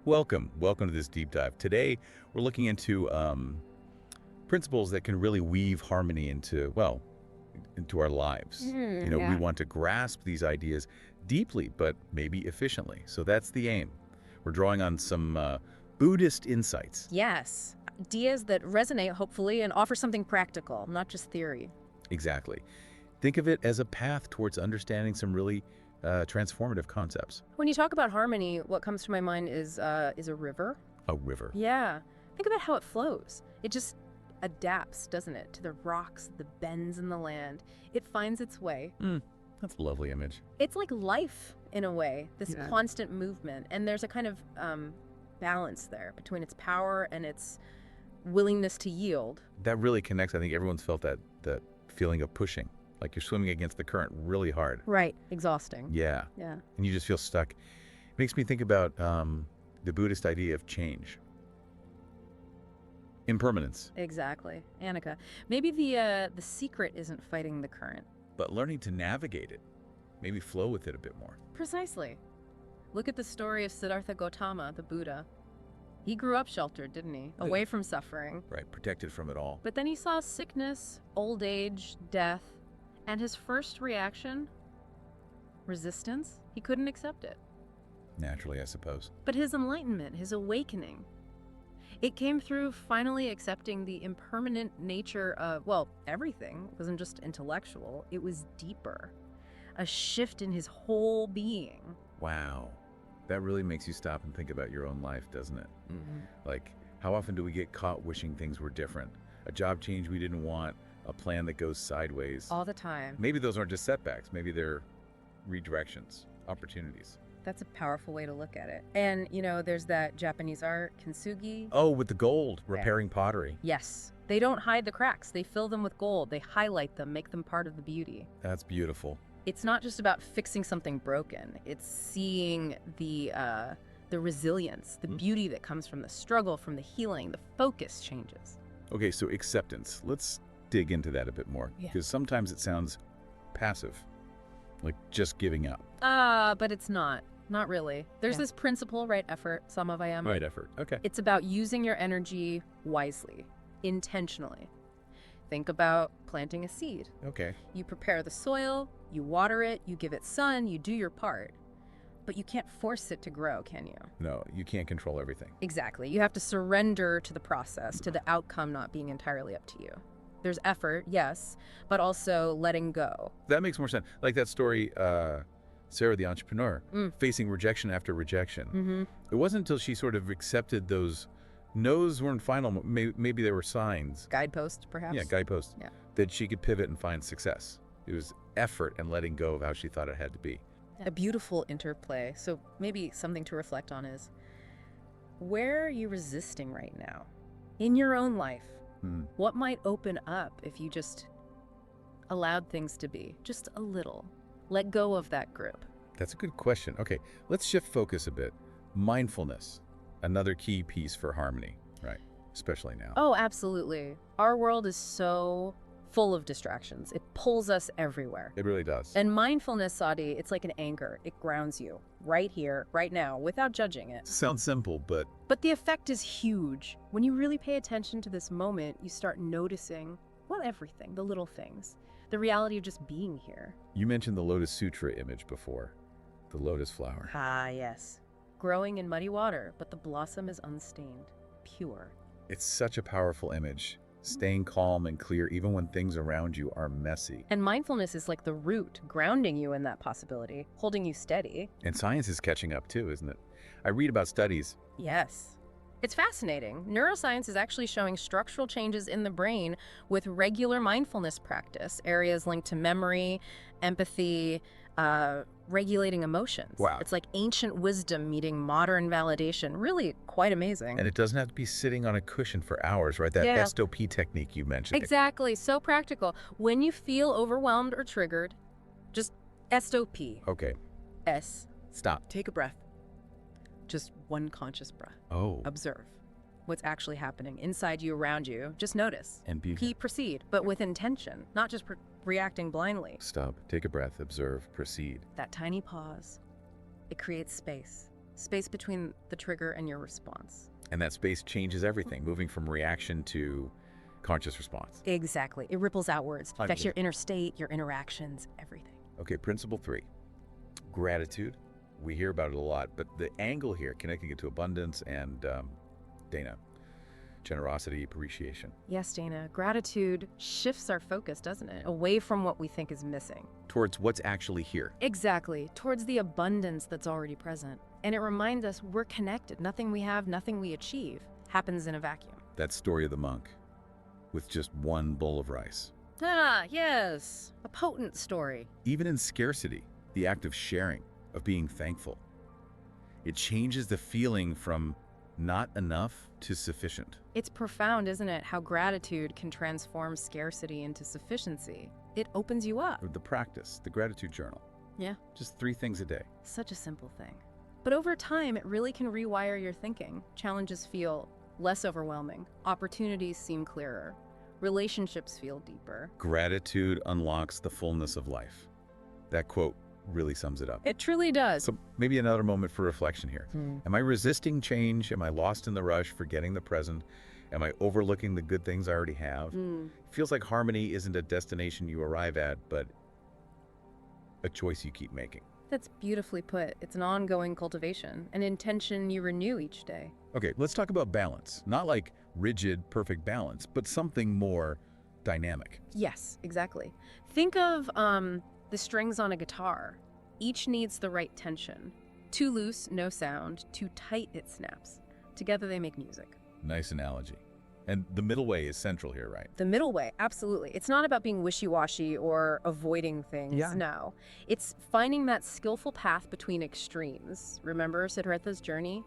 Welcome to this deep dive. Today, we're looking into principles that can really weave harmony into our lives. We Yeah. want to grasp these ideas deeply, but maybe efficiently. So that's the aim. We're drawing on some Buddhist insights. Yes. Ideas that resonate, hopefully, and offer something practical, not just theory. Exactly. Think of it as a path towards understanding some really transformative concepts. When you talk about harmony, what comes to my mind is a river. A river. Yeah. Think about how it flows. It just adapts, doesn't it, to the rocks, the bends in the land. It finds its way. That's a lovely image. It's like life, in a way, this Yeah. constant movement. And there's a kind of balance there between its power and its willingness to yield. That really connects. I think everyone's felt that feeling of pushing, like you're swimming against the current really hard. Right. Exhausting. Yeah. Yeah. And you just feel stuck. It makes me think about the Buddhist idea of change. Impermanence, Exactly. Annika, maybe the secret isn't fighting the current. but learning to navigate it, maybe flow with it a bit more. Precisely. Look at the story of Siddhartha Gautama, the Buddha. He grew up sheltered, didn't he? Away from suffering. Right, protected from it all. But then he saw sickness, old age, death, and his first reaction? Resistance? He couldn't accept it. Naturally, I suppose. But his enlightenment, his awakening, it came through finally accepting the impermanent nature of, everything. It wasn't just intellectual, it was deeper. A shift in his whole being. Wow. That really makes you stop and think about your own life, doesn't it? Like, how often do we get caught wishing things were different? A job change we didn't want, a plan that goes sideways. All the time. Maybe those aren't just setbacks. Maybe they're redirections, opportunities. That's a powerful way to look at it. And, there's that Japanese art, kintsugi. Oh, with the gold, repairing pottery. Yes. They don't hide the cracks. They fill them with gold. They highlight them, make them part of the beauty. That's beautiful. It's not just about fixing something broken. It's seeing the resilience, the beauty that comes from the struggle, from the healing. The focus changes. Okay, so acceptance. Let's dig into that a bit more. Yeah. Because sometimes it sounds passive, like just giving up. But it's not. Not really. There's this principle, right effort, samavayam. Right effort. Okay. It's about using your energy wisely, intentionally. Think about planting a seed. Okay. You prepare the soil, you water it, you give it sun, you do your part. But you can't force it to grow, can you? No, you can't control everything. Exactly. You have to surrender to the process, to the outcome not being entirely up to you. There's effort, yes, but also letting go. That makes more sense. Like that story, Sarah the entrepreneur, facing rejection after rejection. It wasn't until she sort of accepted those no's weren't final, maybe they were signs. Guidepost, perhaps? Yeah, guideposts. Yeah. That she could pivot and find success. It was effort and letting go of how she thought it had to be. A beautiful interplay. So maybe something to reflect on is, where are you resisting right now? In your own life, what might open up if you just allowed things to be? Just a little. Let go of that grip. That's a good question. Okay, let's shift focus a bit. Mindfulness, another key piece for harmony, right? Especially now. Oh, absolutely. Our world is so full of distractions. It pulls us everywhere. It really does. And mindfulness, Sadi, it's like an anchor. It grounds you right here, right now, without judging it. Sounds simple, but But the effect is huge. When you really pay attention to this moment, you start noticing, everything, the little things, the reality of just being here. you mentioned the Lotus Sutra image before, the lotus flower. Ah, yes. Growing in muddy water, but the blossom is unstained, pure. It's such a powerful image, staying calm and clear even when things around you are messy. And mindfulness is like the root, grounding you in that possibility, holding you steady. And science is catching up too, isn't it? I read about studies. Yes. It's fascinating. Neuroscience is actually showing structural changes in the brain with regular mindfulness practice, areas linked to memory, empathy, regulating emotions. Wow. It's like ancient wisdom meeting modern validation. Really quite amazing. And it doesn't have to be sitting on a cushion for hours, right? That Yeah. SOP technique you mentioned. Exactly. So practical. When you feel overwhelmed or triggered, just SOP. Okay, S. stop. Take a breath. Just one conscious breath. Oh, Observe what's actually happening inside you, around you. Just notice. and be Proceed, but with intention, not just reacting blindly. Stop, take a breath, observe, proceed. That tiny pause, it creates space space between the trigger and your response. And that space changes everything, moving from reaction to conscious response. Exactly. It ripples outwards, I affects believe your inner state, your interactions, everything. Okay, principle 3, gratitude. We hear about it a lot, but the angle here, connecting it to abundance and, Dana, generosity, appreciation. Yes, Dana. Gratitude shifts our focus, doesn't it? Away from what we think is missing. Towards what's actually here. Exactly. Towards the abundance that's already present. And it reminds us we're connected. Nothing we have, nothing we achieve happens in a vacuum. That story of the monk with just one bowl of rice. Ah, yes. A potent story. Even in scarcity, the act of sharing, of being thankful, it changes the feeling from not enough to sufficient. It's profound, isn't it? How gratitude can transform scarcity into sufficiency. It opens you up. Or the practice, the gratitude journal. Yeah. Just 3 things a day. Such a simple thing. But over time, it really can rewire your thinking. Challenges feel less overwhelming. Opportunities seem clearer. Relationships feel deeper. Gratitude unlocks the fullness of life. That quote really sums it up. It truly does. So maybe another moment for reflection here. Am I resisting change? Am I lost in the rush, forgetting the present? Am I overlooking the good things I already have? It feels like harmony isn't a destination you arrive at, but a choice you keep making. That's beautifully put. It's an ongoing cultivation, an intention you renew each day. Okay, let's talk about balance. Not like rigid, perfect balance, but something more dynamic. Yes, exactly. Think of the strings on a guitar. Each needs the right tension. Too loose, no sound. Too tight, it snaps. Together they make music. Nice analogy. And the middle way is central here, right? The middle way, absolutely. It's not about being wishy-washy or avoiding things, no. It's finding that skillful path between extremes. Remember Siddhartha's journey?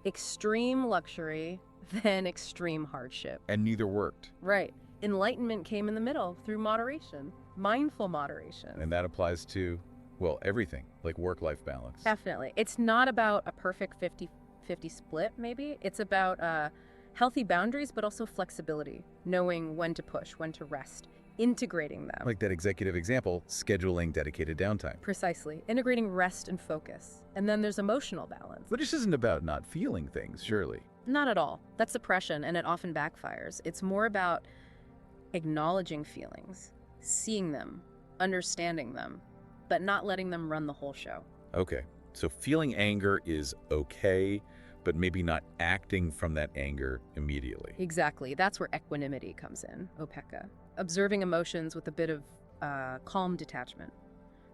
Extreme luxury, then extreme hardship. And neither worked. Right. Enlightenment came in the middle through moderation, mindful moderation. And that applies to, well, everything, like work-life balance. Definitely. It's not about a perfect 50-50 split, maybe. It's about healthy boundaries, but also flexibility, knowing when to push, when to rest, integrating them. Like that executive example, scheduling dedicated downtime. Precisely. Integrating rest and focus. And then there's emotional balance. But this isn't about not feeling things, surely. Not at all. That's suppression, and it often backfires. It's more about acknowledging feelings, seeing them, understanding them, but not letting them run the whole show. Okay, so feeling anger is okay, but maybe not acting from that anger immediately. Exactly. That's where equanimity comes in, opeka. Observing emotions with a bit of calm detachment.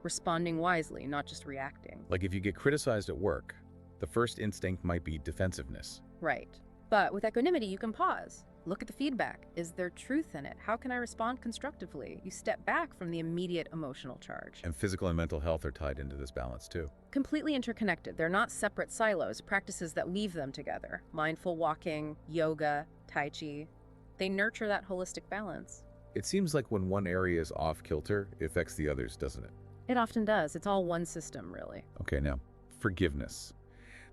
Responding wisely, not just reacting. Like if you get criticized at work, the first instinct might be defensiveness. Right. But with equanimity, you can pause. Look at the feedback. Is there truth in it? How can I respond constructively? You step back from the immediate emotional charge. And physical and mental health are tied into this balance too. Completely interconnected. They're not separate silos, practices that weave them together. Mindful walking, yoga, tai chi. They nurture that holistic balance. It seems like when one area is off kilter, it affects the others, doesn't it? It often does. It's all one system, really. Okay, now, forgiveness.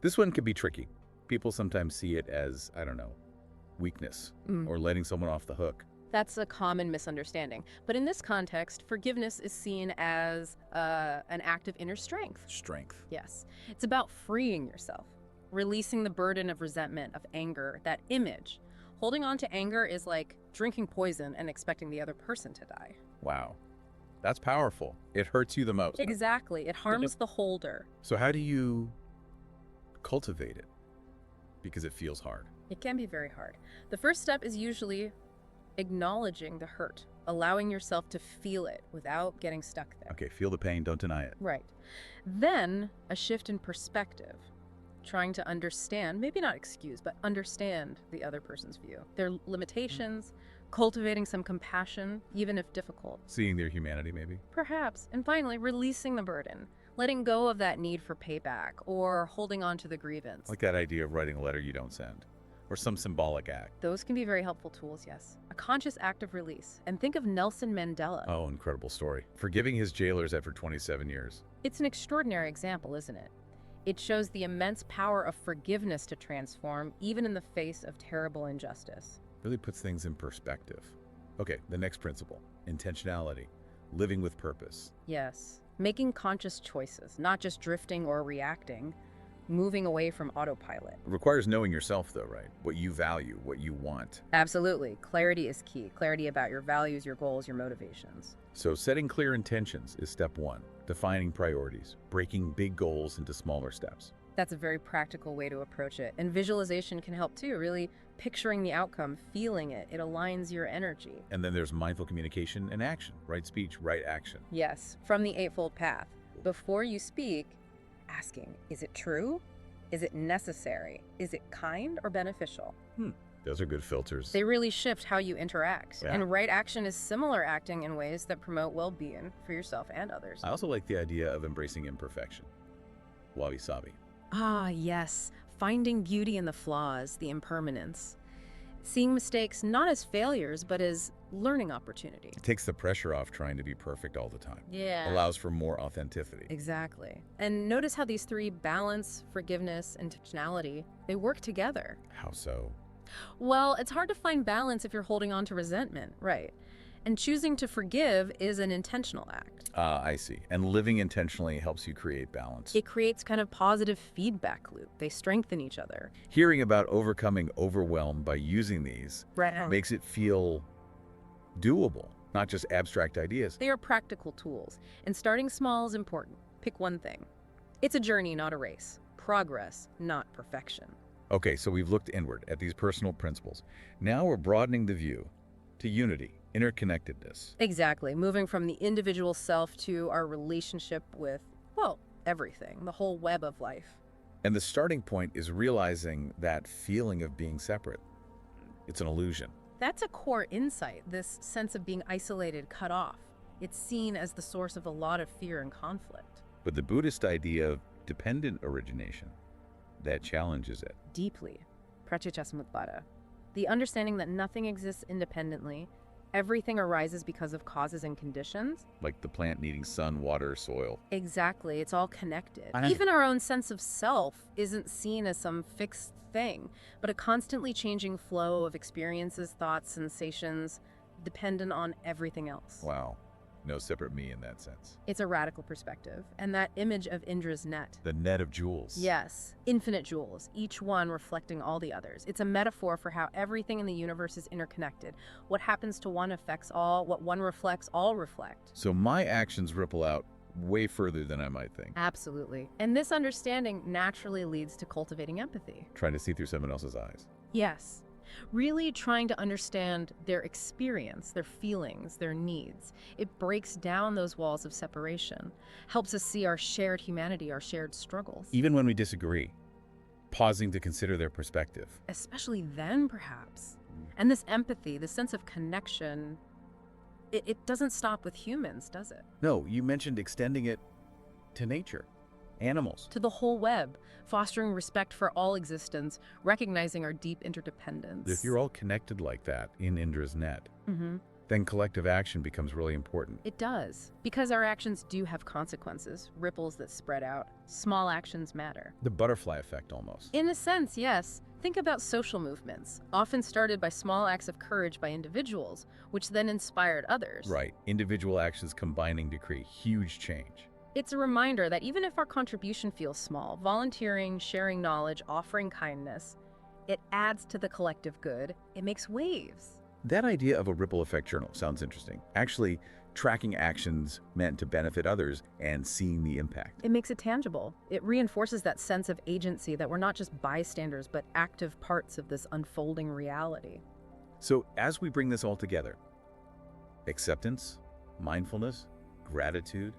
This one can be tricky. People sometimes see it as, I don't know, weakness or letting someone off the hook. That's a common misunderstanding. But in this context, forgiveness is seen as an act of inner strength. Strength. Yes. It's about freeing yourself, releasing the burden of resentment, of anger, that image. Holding on to anger is like drinking poison and expecting the other person to die. Wow. That's powerful. It hurts you the most. Exactly. It harms the holder. So how do you cultivate it? Because it feels hard. It can be very hard. The first step is usually acknowledging the hurt, allowing yourself to feel it without getting stuck there. Okay, feel the pain, don't deny it. Right. Then a shift in perspective, trying to understand, maybe not excuse, but understand the other person's view, their limitations, cultivating some compassion, even if difficult. Seeing their humanity, maybe. Perhaps. And finally, releasing the burden, letting go of that need for payback or holding on to the grievance. Like that idea of writing a letter you don't send, or some symbolic act. Those can be very helpful tools, yes. A conscious act of release. And think of Nelson Mandela. Oh, incredible story. Forgiving his jailers after 27 years. It's an extraordinary example, isn't it? It shows the immense power of forgiveness to transform, even in the face of terrible injustice. Really puts things in perspective. Okay, the next principle, intentionality, living with purpose. Yes. Making conscious choices, not just drifting or reacting, moving away from autopilot. It requires knowing yourself, though, right? What you value, what you want. Absolutely. Clarity is key. Clarity about your values, your goals, your motivations. So setting clear intentions is step one. Defining priorities, breaking big goals into smaller steps. That's a very practical way to approach it. And visualization can help too, really picturing the outcome, feeling it. It aligns your energy. And then there's mindful communication and action. Right speech, right action. Yes, from the Eightfold Path. Before you speak, asking, is it true? Is it necessary? Is it kind or beneficial? Those are good filters. They really shift how you interact. Yeah. And right action is similar acting in ways that promote well-being for yourself and others. I also like the idea of embracing imperfection. Wabi-sabi. Ah, yes. Finding beauty in the flaws, the impermanence. Seeing mistakes not as failures, but as learning opportunity. It takes the pressure off trying to be perfect all the time. Yeah. Allows for more authenticity. Exactly. And notice how these three, balance, forgiveness, intentionality, they work together. How so? Well, it's hard to find balance if you're holding on to resentment, right? And choosing to forgive is an intentional act. I see. And living intentionally helps you create balance. It creates kind of positive feedback loop. They strengthen each other. Hearing about overcoming overwhelm by using these Right. makes it feel doable, not just abstract ideas. They are practical tools, and starting small is important. Pick one thing. It's a journey, not a race. Progress, not perfection. Okay, so we've looked inward at these personal principles. Now we're broadening the view to unity, interconnectedness. Exactly. Moving from the individual self to our relationship with, well, everything, the whole web of life. And the starting point is realizing that feeling of being separate. It's an illusion. That's a core insight, this sense of being isolated, cut off. It's seen as the source of a lot of fear and conflict. But the Buddhist idea of dependent origination, that challenges it. Deeply. Pratyekasamutpada. The understanding that nothing exists independently, everything arises because of causes and conditions. Like the plant needing sun, water, soil. Exactly. It's all connected. I know. Even our own sense of self isn't seen as some fixed thing, but a constantly changing flow of experiences, thoughts, sensations, dependent on everything else. Wow. No separate me in that sense. It's a radical perspective. And that image of Indra's net. The net of jewels. Yes, infinite jewels, each one reflecting all the others. It's a metaphor for how everything in the universe is interconnected. What happens to one affects all, what one reflects, all reflect. So my actions ripple out way further than I might think. Absolutely. And this understanding naturally leads to cultivating empathy. Trying to see through someone else's eyes. Yes. Really trying to understand their experience, their feelings, their needs. It breaks down those walls of separation, helps us see our shared humanity, our shared struggles. Even when we disagree, pausing to consider their perspective. Especially then, perhaps. And this empathy, this sense of connection, it doesn't stop with humans, does it? No, you mentioned extending it to nature, animals. To the whole web, fostering respect for all existence, recognizing our deep interdependence. If you're all connected like that in Indra's net, then collective action becomes really important. It does. Because our actions do have consequences, ripples that spread out. Small actions matter. The butterfly effect almost. In a sense, yes. Think about social movements, often started by small acts of courage by individuals, which then inspired others. Right. Individual actions combining to create huge change. It's a reminder that even if our contribution feels small, volunteering, sharing knowledge, offering kindness, it adds to the collective good. It makes waves. That idea of a ripple effect journal sounds interesting. Actually, tracking actions meant to benefit others and seeing the impact. It makes it tangible. It reinforces that sense of agency that we're not just bystanders, but active parts of this unfolding reality. So as we bring this all together, acceptance, mindfulness, gratitude,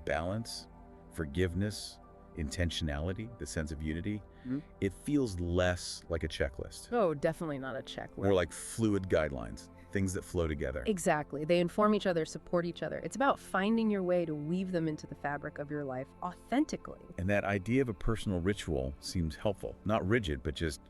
balance, forgiveness, intentionality, the sense of unity, it feels less like a checklist. Oh, definitely not a checklist. More like fluid guidelines, things that flow together. Exactly. They inform each other, support each other. It's about finding your way to weave them into the fabric of your life authentically. And that idea of a personal ritual seems helpful. Not rigid, but just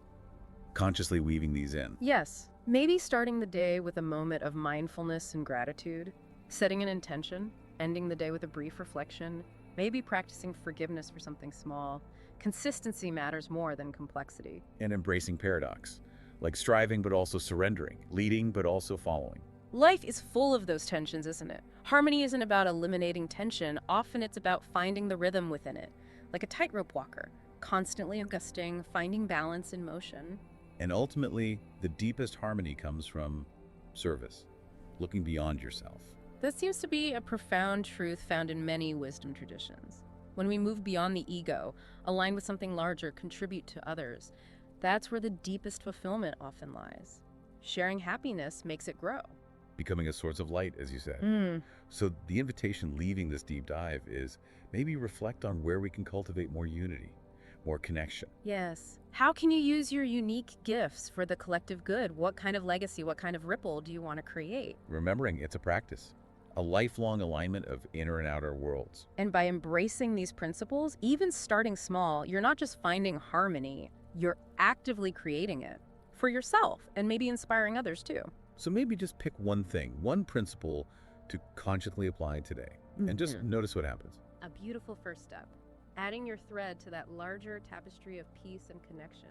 consciously weaving these in. Yes. Maybe starting the day with a moment of mindfulness and gratitude, setting an intention, ending the day with a brief reflection, maybe practicing forgiveness for something small. Consistency matters more than complexity. And embracing paradox, like striving but also surrendering, leading but also following. Life is full of those tensions, isn't it? Harmony isn't about eliminating tension. Often it's about finding the rhythm within it, like a tightrope walker, constantly adjusting, finding balance in motion. And ultimately, the deepest harmony comes from service, looking beyond yourself. This seems to be a profound truth found in many wisdom traditions. When we move beyond the ego, align with something larger, contribute to others, that's where the deepest fulfillment often lies. Sharing happiness makes it grow. Becoming a source of light, as you said. So the invitation leaving this deep dive is maybe reflect on where we can cultivate more unity, more connection. Yes. How can you use your unique gifts for the collective good? What kind of legacy, what kind of ripple do you want to create? Remembering it's a practice, a lifelong alignment of inner and outer worlds. And by embracing these principles, even starting small, you're not just finding harmony, you're actively creating it for yourself and maybe inspiring others too. So maybe just pick one thing, one principle to consciously apply today, and just notice what happens. A beautiful first step, adding your thread to that larger tapestry of peace and connection.